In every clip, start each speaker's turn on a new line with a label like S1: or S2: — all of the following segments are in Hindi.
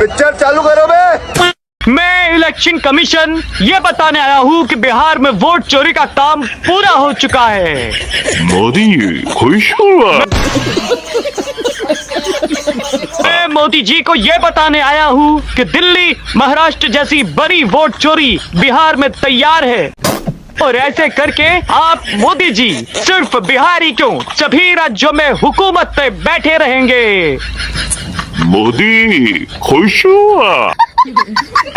S1: पिक्चर चालू करो बे।
S2: मैं इलेक्शन कमीशन ये बताने आया हूँ कि बिहार में वोट चोरी का काम पूरा हो चुका है।
S3: मोदी खुश हुआ।
S2: मैं मोदी जी को ये बताने आया हूँ कि दिल्ली, महाराष्ट्र जैसी बड़ी वोट चोरी बिहार में तैयार है और ऐसे करके आप मोदी जी सिर्फ बिहार ही क्यों सभी राज्यों में हुकूमत पे बैठे रहेंगे।
S3: मोदी खुश हुआ।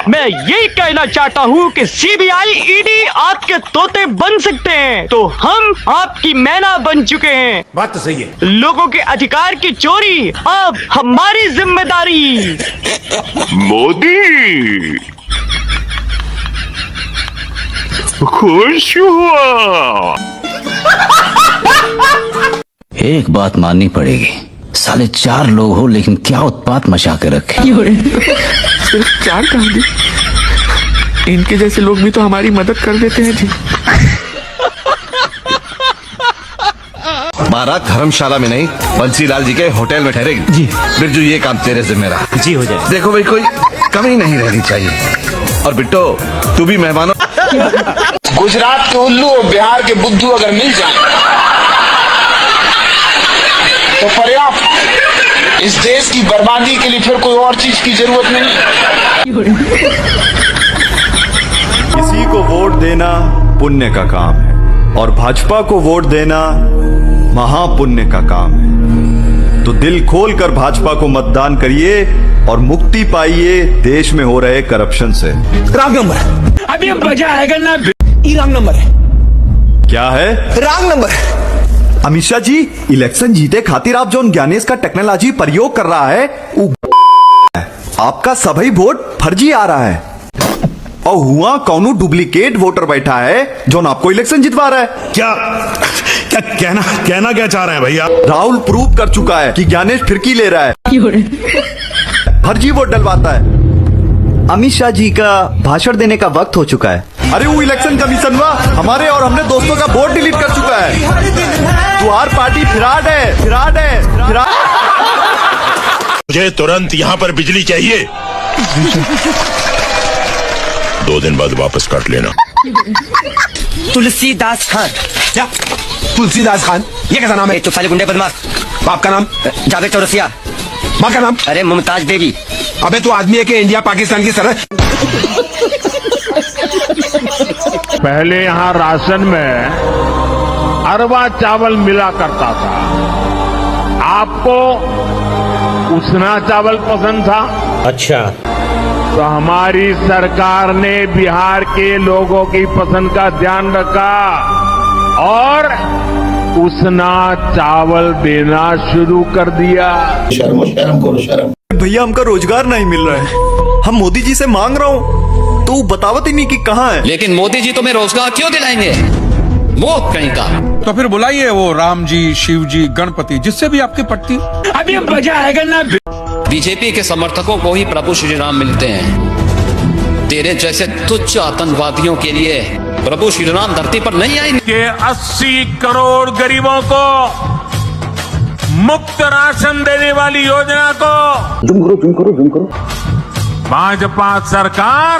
S2: मैं यही कहना चाहता हूँ कि सीबीआई, ईडी आपके तोते बन सकते हैं तो हम आपकी मैना बन चुके हैं।
S4: बात तो सही है।
S2: लोगों के अधिकार की चोरी अब हमारी जिम्मेदारी।
S3: मोदी खुश हुआ।
S5: एक बात माननी पड़ेगी, साले 4 लोग हो लेकिन क्या उत्पात मचा के रखे।
S6: सिर्फ 4 कहानी, इनके जैसे लोग भी तो हमारी मदद कर देते हैं जी।
S7: बारात धर्मशाला में नहीं, बंसीलाल जी के होटल में ठहरेगी जी। बिरजू ये काम तेरे जिम्मे रहा
S4: जी हो जाए।
S7: देखो भाई, कोई कमी नहीं रहनी चाहिए। और बिट्टो तू भी मेहमानों।
S8: गुजरात के उल्लू और बिहार के बुद्धू अगर मिल जाए तो पर्याप्त। इस देश की बर्बादी के लिए फिर कोई और चीज की जरूरत नहीं।
S9: किसी को वोट देना पुण्य का काम है और भाजपा को वोट देना महापुण्य का काम है। तो दिल खोल कर भाजपा को मतदान करिए और मुक्ति पाइए देश में हो रहे करप्शन से।
S4: Wrong number. अभी मजा आएगा ना। ये रॉन्ग नंबर है।
S9: क्या है
S4: wrong number?
S9: Amit Shah ji, election जीते खातिर आप जो ज्ञानेश का टेक्नोलॉजी प्रयोग कर रहा है आपका सभी वोट फर्जी आ रहा है और हुआ कौनो डुप्लीकेट वोटर बैठा है जो आपको इलेक्शन जितवा रहा है।
S10: क्या क्या कहना क्या चाह रहे हैं भैया?
S9: राहुल प्रूव कर चुका है कि ज्ञानेश फिरकी ले रहा है, फर्जी वोट डलवाता है।
S11: अमित शाह जी का भाषण देने का वक्त हो चुका है।
S9: अरे वो इलेक्शन कमीशन हुआ हमारे और हमने दोस्तों का वोट डिलीट कर चुका है। तुम्हारी पार्टी फिराड है, फिराड है, फिराड।
S10: मुझे तुरंत यहाँ पर बिजली चाहिए। 2 दिन बाद वापस काट लेना।
S4: तुलसीदास खान। क्या तुलसीदास खान? ये कैसा नाम है?
S12: चुप साले गुंडे बदमाश।
S4: बाप का नाम?
S12: जावेद चौरसिया।
S4: माँ का नाम?
S12: अरे मुमताज बेबी।
S4: अबे तू आदमी है कि इंडिया पाकिस्तान की सरहद?
S13: पहले यहाँ राशन में अरवा चावल मिला करता था। आपको उसना चावल पसंद था?
S4: अच्छा।
S13: तो हमारी सरकार ने बिहार के लोगों की पसंद का ध्यान रखा और उसना चावल देना शुरू कर दिया।
S7: शर्म करो शर्म।
S9: भैया हमका रोजगार नहीं मिल रहा है, हम मोदी जी से मांग रहा हूँ तो बतावत ही नहीं कि कहाँ है।
S5: लेकिन मोदी जी तुम्हें रोजगार क्यों दिलाएंगे? वो कहीं का।
S14: तो फिर बुलाइए वो राम जी, शिव जी, गणपति, जिससे भी आपकी पट्टी।
S4: अभी मजा आएगा ना।
S5: बीजेपी के समर्थकों को ही प्रभु श्री राम मिलते हैं। तेरे जैसे तुच्छ आतंकवादियों के लिए प्रभु श्री राम धरती पर नहीं आए।
S13: के 80 करोड़ गरीबों को मुफ्त राशन देने वाली योजना को
S7: जुम करो।
S13: भाजपा सरकार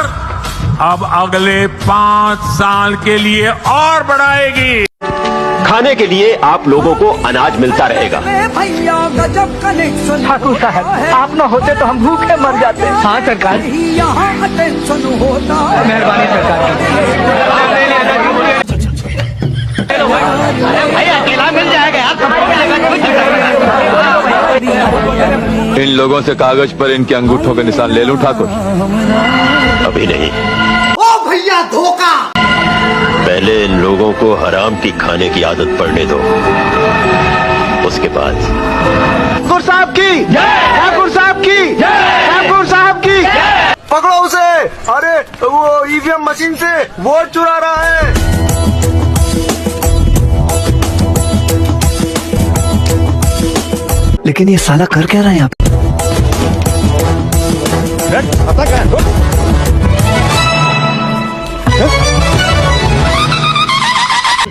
S13: अब अगले 5 साल के लिए और बढ़ाएगी।
S15: खाने के लिए आप लोगों को अनाज मिलता रहेगा।
S2: ठाकुर साहब, आप न होते तो हम भूखे मर जाते। हाँ सरकार, मेहरबानी सरकार। अकेला मिल जाएगा यार,
S15: इन लोगों से कागज पर इनके अंगूठों के निशान ले लूं ठाकुर? अभी नहीं।
S16: ओ भैया धोखा।
S15: पहले इन लोगों को हराम की खाने की आदत पड़ने दो, उसके बाद।
S1: ठाकुर साहब की जय, ठाकुर साहब की जय, ठाकुर साहब की जय। पकड़ो उसे। अरे वो ईवीएम मशीन से वोट चुरा रहा है।
S11: लेकिन ये साला कर क्या रहा है यहाँ पे?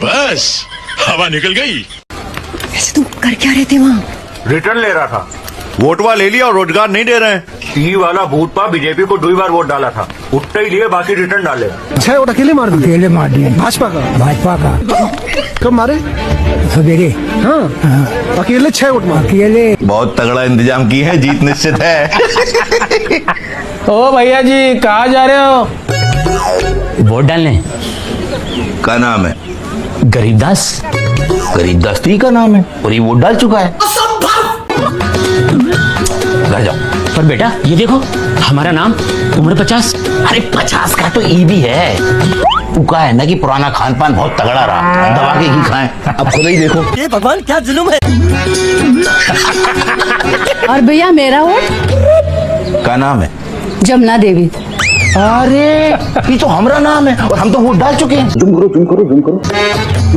S10: बस हवा निकल गई।
S17: ऐसे तुम कर क्या रहे थे वहाँ?
S1: रिटर्न ले रहा था।
S9: वोटवा ले लिया और रोजगार नहीं दे रहे हैं।
S10: ई वाला बूथ पर बीजेपी को 2 बार वोट डाला था, उठते ही लिए, बाकी रिटर्न डाले।
S1: 6 वोट अकेले मार दिए।
S4: अकेले मार दिए।
S1: भाजपा का कब मारे?
S4: सवेरे।
S1: हाँ अकेले 6 वोट मारे।
S4: अकेले।
S7: बहुत तगड़ा इंतजाम की है, जीत निश्चित है।
S6: ओ भैया जी कहाँ जा रहे हो?
S12: वोट डालने।
S7: क्या नाम है?
S12: गरीबदास।
S7: गरीबदास तो ही का नाम है, और ये वोट डाल चुका है।
S12: घर जाओ। पर बेटा ये देखो हमारा नाम, उम्र 50।
S7: अरे 50 का तो ई भी है। उका है ना कि पुराना खान पान बहुत तगड़ा रहा, दबा के ही खाएं। अब खुद ही देखो।
S16: ये भगवान क्या जुल्म है।
S17: और भैया मेरा वोट?
S7: क्या नाम है?
S17: जमुना देवी।
S7: अरे ये तो हमारा नाम है और हम तो वोट डाल चुके हैं। जुम करो।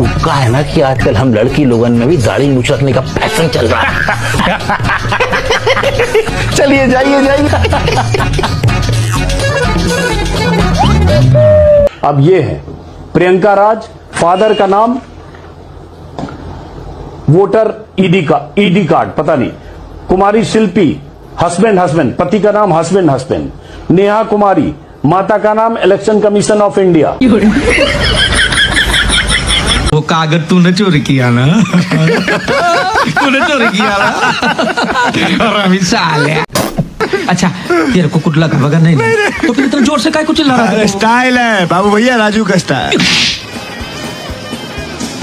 S7: उका है ना कि आजकल हम लड़की लोगन में भी दाढ़ी मूछ रखने का फैशन चल रहा है। चलिए जाइए।
S13: अब ये है प्रियंका राज, फादर का नाम वोटर ईडी कार्ड पता नहीं। कुमारी शिल्पी, हस्बैंड, पति का नाम हस्बैंड। नेहा कुमारी, माता का नाम इलेक्शन कमीशन ऑफ इंडिया।
S6: वो कागज तूने चोरी किया ना? तूने चोरी किया ना? रवि साले। अच्छा तेरे को कुछ लगा वगैरह नहीं? तो फिर इतना जोर से काय कुछ चिल्ला रहा है?
S1: स्टाइल है बाबू भैया, राजू का स्टाइल।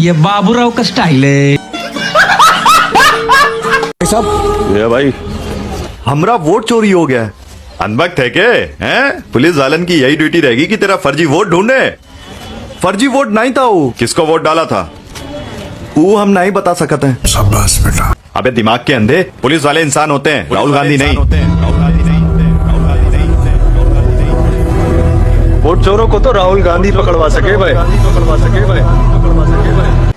S6: ये बाबूराव का स्टाइल है।
S9: ये भाई हमरा वोट चोरी हो गया। अनबख्त है के हैं? पुलिस वालन की यही ड्यूटी रहेगी कि तेरा फर्जी वोट ढूंढे। फर्जी वोट नहीं था वो। किसको वोट डाला था वो हम नहीं बता सकते हैं।
S10: शाबाश बेटा।
S9: अबे दिमाग के अंधे, पुलिस वाले इंसान होते हैं, राहुल गांधी नहीं।
S1: वोट चोरों को तो राहुल गांधी पकड़वा सके भाई।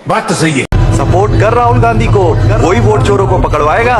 S10: बात तो सही है।
S9: सपोर्ट कर राहुल गांधी को, वही वोट चोरों को पकड़वाएगा।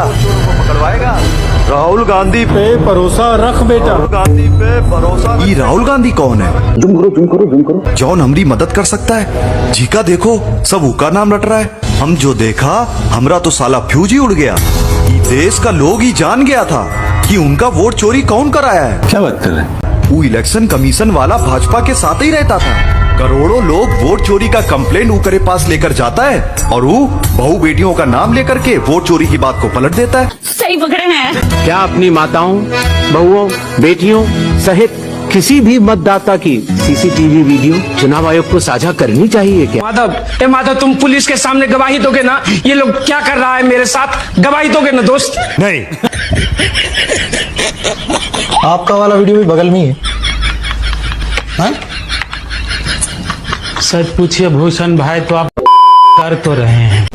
S9: राहुल गांधी पे भरोसा रख बेटा। राहुल गांधी पे भरोसा। ये राहुल गांधी कौन है? जुम करो। जौन हमारी मदद कर सकता है। जी का देखो सब उका नाम रट रहा है। हम जो देखा हमरा तो साला फ्यूज ही उड़ गया। ये देश का लोग ही जान गया था कि उनका वोट चोरी कौन कराया है।
S10: क्या बात कर रहे हैं?
S9: वो इलेक्शन कमीशन वाला भाजपा के साथ ही रहता था। करोड़ों लोग वोट चोरी का कंप्लेंट ऊकरे पास लेकर जाता है और वो बहू बेटियों का नाम लेकर के वोट चोरी की बात को पलट देता है।
S17: सही पकड़े हैं।
S13: क्या अपनी माताओं, बहुओं, बेटियों सहित किसी भी मतदाता की सीसीटीवी वीडियो चुनाव आयोग को साझा करनी चाहिए क्या?
S4: माधव तुम पुलिस के सामने गवाही दोगे ना? ये लोग क्या कर रहा है मेरे साथ, गवाही दोगे ना दोस्त?
S10: नहीं।
S1: आपका वाला वीडियो भी बगल में ही है। हाँ?
S6: सच पूछिए भूषण भाई, तो आप कर तो रहे हैं।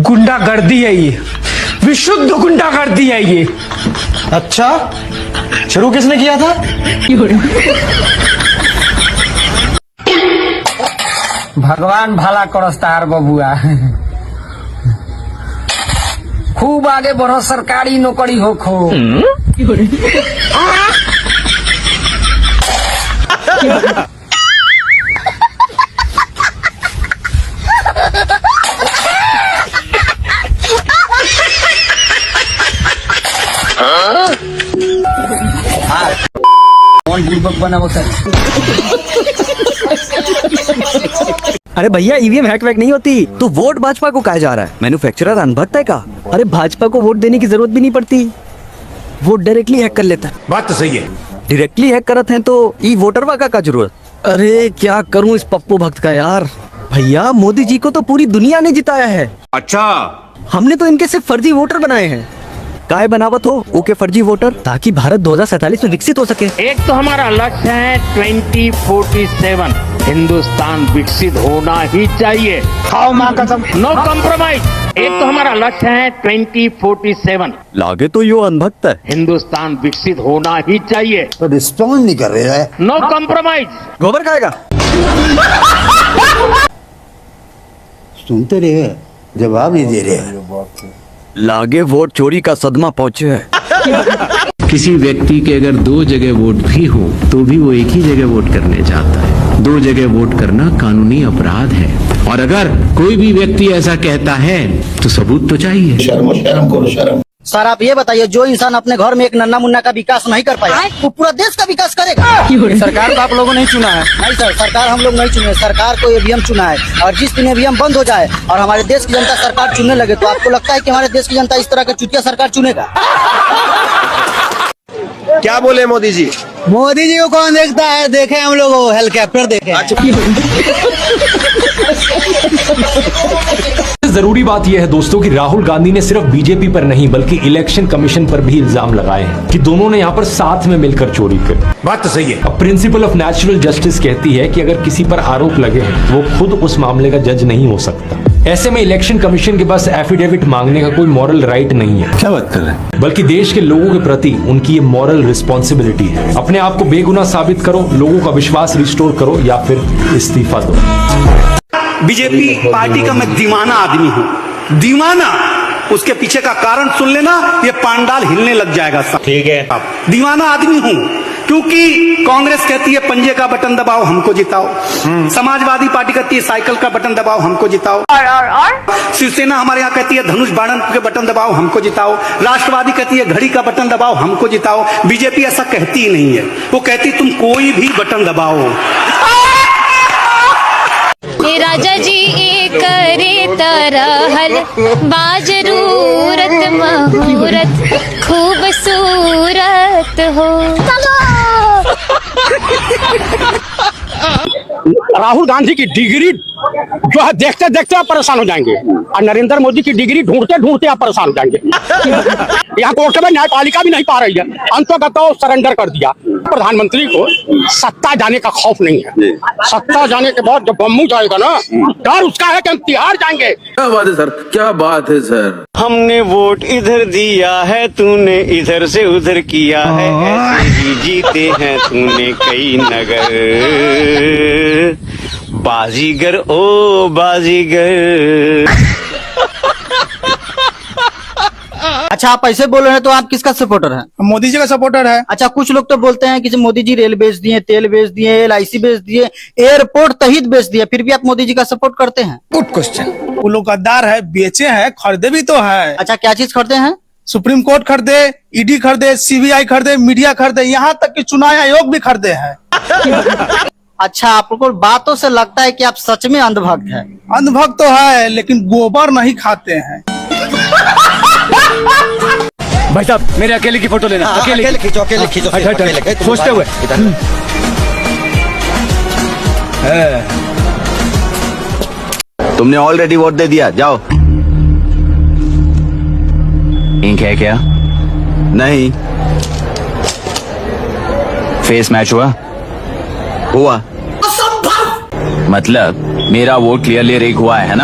S4: गुंडागर्दी है ये, विशुद्ध गुंडागर्दी है ये।
S1: अच्छा शुरू किसने किया था?
S4: भगवान भला करस्तार बबुआ। खूब आगे बढ़ो, सरकारी नौकरी हो खो।
S11: अरे भैया ईवीएम हैक वैक नहीं होती तो वोट भाजपा को कहा जा रहा है। मैन्युफैक्चरर अनभक्त है का? अरे भाजपा को वोट देने की जरूरत भी नहीं पड़ती, वोट डायरेक्टली हैक कर लेता है।
S10: बात तो सही है।
S11: डायरेक्टली हैक करत हैं तो ई वोटरवा का जरूरत। अरे क्या करूं इस पप्पू भक्त का यार। भैया मोदी जी को तो पूरी दुनिया ने जिताया है।
S10: अच्छा
S11: हमने तो इनके सिर्फ फर्जी वोटर बनाए हैं। काय बनावत हो ओके फर्जी वोटर, ताकि भारत 2047 में विकसित हो सके।
S13: एक तो हमारा लक्ष्य है 2047 हिंदुस्तान विकसित होना ही चाहिए। खाओ माँ कसम, नो कॉम्प्रोमाइज। एक तो हमारा लक्ष्य है 2047
S11: लागे तो यो अनभक्त है।
S13: हिंदुस्तान विकसित होना ही चाहिए।
S16: तो रिस्पॉन्ड नहीं कर रहे हैं।
S13: No compromise.
S11: गोबर खाएगा।
S16: सुनते रहे, जवाब नहीं दे रहे।
S11: लागे वोट चोरी का सदमा पहुंचे है।
S13: किसी व्यक्ति के अगर 2 जगह वोट भी हो तो भी वो एक ही जगह वोट करने जाता है।
S12: दो जगह वोट करना कानूनी अपराध है, और अगर कोई भी व्यक्ति ऐसा कहता है तो सबूत तो चाहिए।
S8: शर्म शर्म करो शर्म।
S7: सर आप ये बताइए, जो इंसान अपने घर में एक नन्ना मुन्ना का विकास नहीं कर पाया, वो पूरा देश का विकास करेगा? सरकार को आप लोगों ने चुना है? नहीं सर, सरकार हम लोग नहीं चुने, सरकार को ईवीएम चुना है। और जिस दिन ईवीएम बंद हो जाए और हमारे देश की जनता सरकार चुनने लगे, तो आपको लगता है कि हमारे देश की जनता इस तरह की चुतिया सरकार चुनेगा?
S1: क्या बोले मोदी जी?
S16: मोदी जी को कौन देखता है? देखे हम लोग हेलीकॉप्टर देखे।
S4: जरूरी बात यह है दोस्तों कि राहुल गांधी ने सिर्फ बीजेपी पर नहीं बल्कि इलेक्शन कमीशन पर भी इल्जाम लगाए हैं कि दोनों ने यहाँ पर साथ में मिलकर चोरी की। बात तो सही है। अब प्रिंसिपल ऑफ नेचुरल जस्टिस कहती है कि अगर किसी पर आरोप लगे हैं वो खुद उस मामले का जज नहीं हो सकता। ऐसे में इलेक्शन कमीशन के पास एफिडेविट मांगने का कोई मॉरल राइट नहीं है।
S14: क्या बात कर रहे हैं?
S4: बल्कि देश के लोगों के प्रति उनकी ये मॉरल रिस्पॉन्सिबिलिटी है। अपने आप को बेगुनाह साबित करो, लोगों का विश्वास रिस्टोर करो या फिर इस्तीफा दो।
S1: बीजेपी पार्टी का मैं दीवाना आदमी हूँ, दीवाना। उसके पीछे का कारण सुन लेना, ये पांडाल हिलने लग जाएगा। ठीक है, दीवाना आदमी हूँ क्योंकि कांग्रेस कहती है पंजे का बटन दबाओ हमको जिताओ, समाजवादी पार्टी कहती है साइकिल का बटन दबाओ हमको जिताओ, और शिवसेना हमारे यहाँ कहती है धनुष बाण के बटन दबाओ हमको जिताओ, राष्ट्रवादी कहती है घड़ी का बटन दबाओ हमको जिताओ। बीजेपी ऐसा कहती ही नहीं है, वो कहती तुम कोई भी बटन दबाओ।
S18: राजा जी करे तरहल बाजरूरत महूरत खूबसूरत हो।
S12: राहुल गांधी की डिग्री जो है देखते देखते आप परेशान हो जाएंगे, और नरेंद्र मोदी की डिग्री ढूंढते ढूंढते आप परेशान हो जाएंगे। यहाँ कोर्ट में न्यायपालिका भी नहीं पा रही है, अंततः सरेंडर कर दिया। प्रधानमंत्री को सत्ता जाने का खौफ नहीं है। सत्ता जाने के बाद जब बम्मू जाएगा ना, डर उसका है कि हम तिहाड़ जाएंगे।
S14: क्या बात है सर, क्या बात है सर।
S11: हमने वोट इधर दिया है, तूने इधर से उधर किया है, ऐसे ही जीते हैं तूने कई नगर। बाजीगर ओ बाजीगर।
S7: अच्छा आप ऐसे बोल रहे हैं तो आप किसका सपोर्टर हैं?
S1: मोदी जी का सपोर्टर है।
S7: अच्छा कुछ लोग तो बोलते हैं कि मोदी जी रेल बेच दिए, तेल बेच दिए, LIC बेच दिए, एयरपोर्ट तहित बेच दिए, फिर भी आप मोदी जी का सपोर्ट करते हैं?
S1: Good question. वो लोग गद्दार है, बेचे हैं, खरीदे भी तो है।
S7: अच्छा क्या चीज खरीदे हैं?
S1: सुप्रीम कोर्ट खरीदे, ED खरीदे, CBI खरीदे, मीडिया खरीदे, यहाँ तक कि चुनाव आयोग भी खरीदे हैं।
S7: अच्छा आपको बातों से लगता है कि आप सच में अंधभक्त हैं?
S1: अंधभक्त तो है, लेकिन गोबर नहीं खाते हैं।
S11: भाई साहब मेरे अकेले की फोटो लेना।
S16: अकेले खींचो, अकेले खींचो,
S11: सोचते हुए
S9: तुमने ऑलरेडी वोट दे दिया, जाओ।
S11: इंक है क्या?
S9: नहीं।
S11: फेस मैच हुआ?
S9: हुआ।
S11: मतलब मेरा वोट क्लियरली रिग हुआ है ना?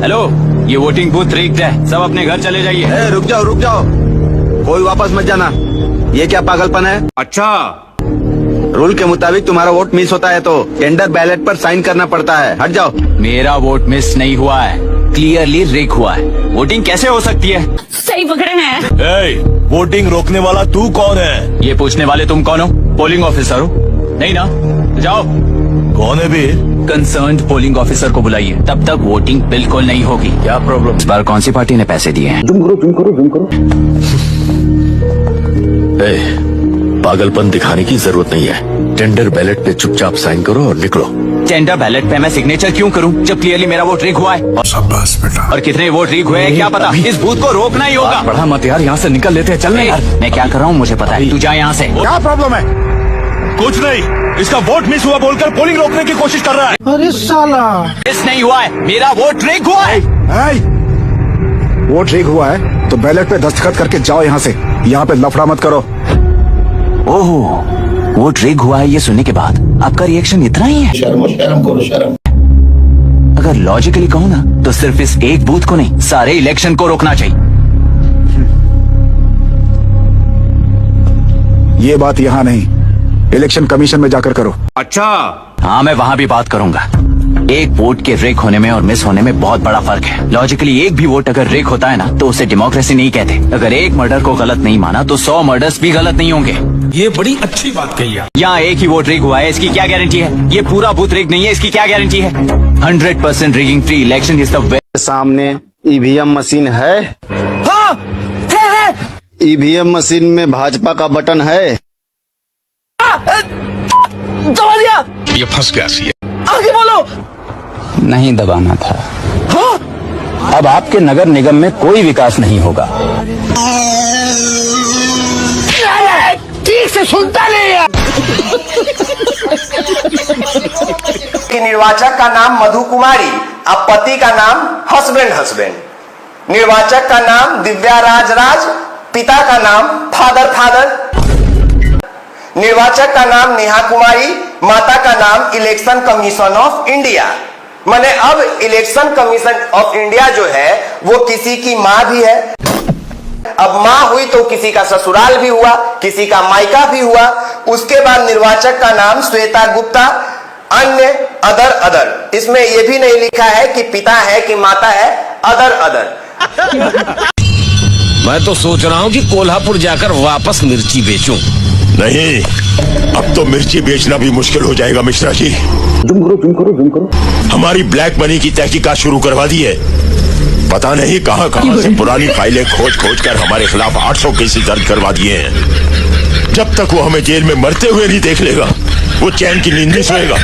S11: हेलो, ये वोटिंग बूथ रिग्ड है, सब अपने घर चले जाइए।
S9: रुक जाओ रुक जाओ, कोई वापस मत जाना। ये क्या पागलपन है?
S11: अच्छा
S9: रूल के मुताबिक तुम्हारा वोट मिस होता है तो टेंडर बैलेट पर साइन करना पड़ता है। हट जाओ।
S11: मेरा वोट मिस नहीं हुआ है, क्लियरली रिग हुआ है। वोटिंग कैसे हो सकती है?
S18: सही पकड़े हैं।
S3: वोटिंग रोकने वाला तू कौन है?
S11: ये पूछने वाले तुम कौन हो? पोलिंग ऑफिसर हो? नहीं ना? तो जाओ।
S3: कौन है बे?
S11: कंसर्न्ड पोलिंग ऑफिसर को बुलाइए, तब तक वोटिंग बिल्कुल नहीं होगी।
S3: क्या प्रॉब्लम?
S11: इस बार कौन सी पार्टी ने पैसे दिए हैं?
S15: जुम करो। पागलपन दिखाने की जरूरत नहीं है। टेंडर बैलेट पे चुपचाप साइन करो और निकलो।
S11: टेंडर बैलेट पे मैं सिग्नेचर क्यों करूं जब क्लियरली मेरा वोट रिग हुआ है?
S3: शाबाश बेटा।
S11: और कितने वोट रिग हुए हैं क्या पता? इस बूथ को रोकना ही होगा।
S3: बढ़ा मत यार, यहाँ से निकल लेते हैं, चलने यार।
S11: मैं क्या कर रहा हूँ मुझे पता है, तू जा यहाँ से।
S3: क्या प्रॉब्लम है? कुछ नहीं, इसका वोट मिस हुआ बोलकर पोलिंग रोकने की कोशिश कर रहा है।
S1: अरे साला,
S11: मिस नहीं हुआ है, मेरा वोट रिग हुआ है।
S9: वोट रिग हुआ है तो बैलेट पे दस्तखत करके जाओ यहाँ से। यहाँ पे लफड़ा मत करो।
S11: ओहो, वोट रिग हुआ है ये सुनने के बाद आपका रिएक्शन इतना ही है?
S8: शर्म करो शर्म।
S11: अगर लॉजिकली कहूँ ना तो सिर्फ इस एक बूथ को नहीं, सारे इलेक्शन को रोकना चाहिए।
S9: ये बात यहाँ नहीं, इलेक्शन कमीशन में जाकर करो।
S11: अच्छा हाँ, मैं वहाँ भी बात करूंगा। एक वोट के रेक होने में और मिस होने में बहुत बड़ा फर्क है। लॉजिकली एक भी वोट अगर रेक होता है ना तो उसे डेमोक्रेसी नहीं कहते। अगर एक मर्डर को गलत नहीं माना तो 100 मर्डर्स भी गलत नहीं होंगे।
S14: ये बड़ी अच्छी बात कही है।
S11: यहाँ एक ही वोट रेक हुआ है, इसकी क्या गारंटी है? ये पूरा बूथ रेक नहीं है, इसकी क्या गारंटी है? 100% rigging free election is the
S1: सामने ईवीएम मशीन है।
S11: हाँ है।
S1: ईवीएम मशीन में भाजपा का बटन है।
S11: दबा दिया।
S3: ये फंस गया सी।
S11: आगे बोलो।
S5: नहीं दबाना था। अब आपके नगर निगम में कोई विकास नहीं होगा।
S11: ठीक से सुनता नहीं है।
S7: कि निर्वाचक का नाम मधु कुमारी, अब पति का नाम हस्बैंड। निर्वाचक का नाम दिव्या राज, पिता का नाम फादर। निर्वाचक का नाम नेहा कुमारी, माता का नाम इलेक्शन कमीशन ऑफ इंडिया। माने अब इलेक्शन कमीशन ऑफ इंडिया जो है वो किसी की माँ भी है। अब माँ हुई तो किसी का ससुराल भी हुआ, किसी का मायका भी हुआ। उसके बाद निर्वाचक का नाम श्वेता गुप्ता, अन्य अदर। इसमें यह भी नहीं लिखा है कि पिता है कि माता है, अदर।
S5: मैं तो सोच रहा हूँ कि कोल्हापुर जाकर वापस मिर्ची बेचूं।
S3: नहीं, अब तो मिर्ची बेचना भी मुश्किल हो जाएगा मिश्रा जी।
S8: जुम करो।
S3: हमारी ब्लैक मनी की तहकीकात शुरू करवा दी है। पता नहीं कहां से पुरानी फाइलें खोज कर हमारे खिलाफ 800 केसेस दर्ज करवा दिए हैं। जब तक वो हमें जेल में मरते हुए नहीं देख लेगा वो चैन की नींद नहीं सोएगा।